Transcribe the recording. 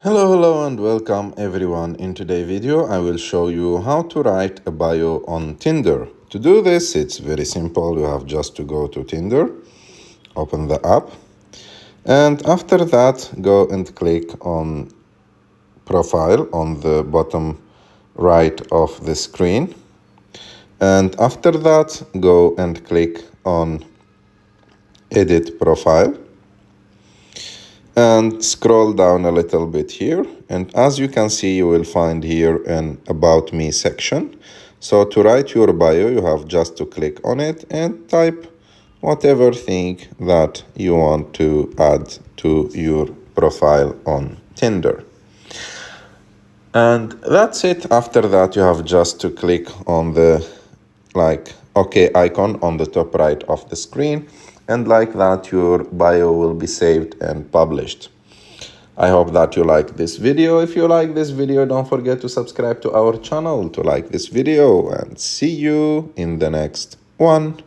Hello and welcome everyone. In today's video I will show you how to write a bio on Tinder. To do this it's very simple. You have just to go to Tinder, open the app, and after that go and click on profile on the bottom right of the screen, and after that go and click on edit profile and scroll down a little bit here, and as you can see you will find here an about me section. So to write your bio you have just to click on it and type whatever thing that you want to add to your profile on Tinder, and that's it. After that you have just to click on the OK icon on the top right of the screen, and like that your bio will be saved and published. I hope that you like this video. If you like this video, don't forget to subscribe to our channel, to like this video, and see you in the next one.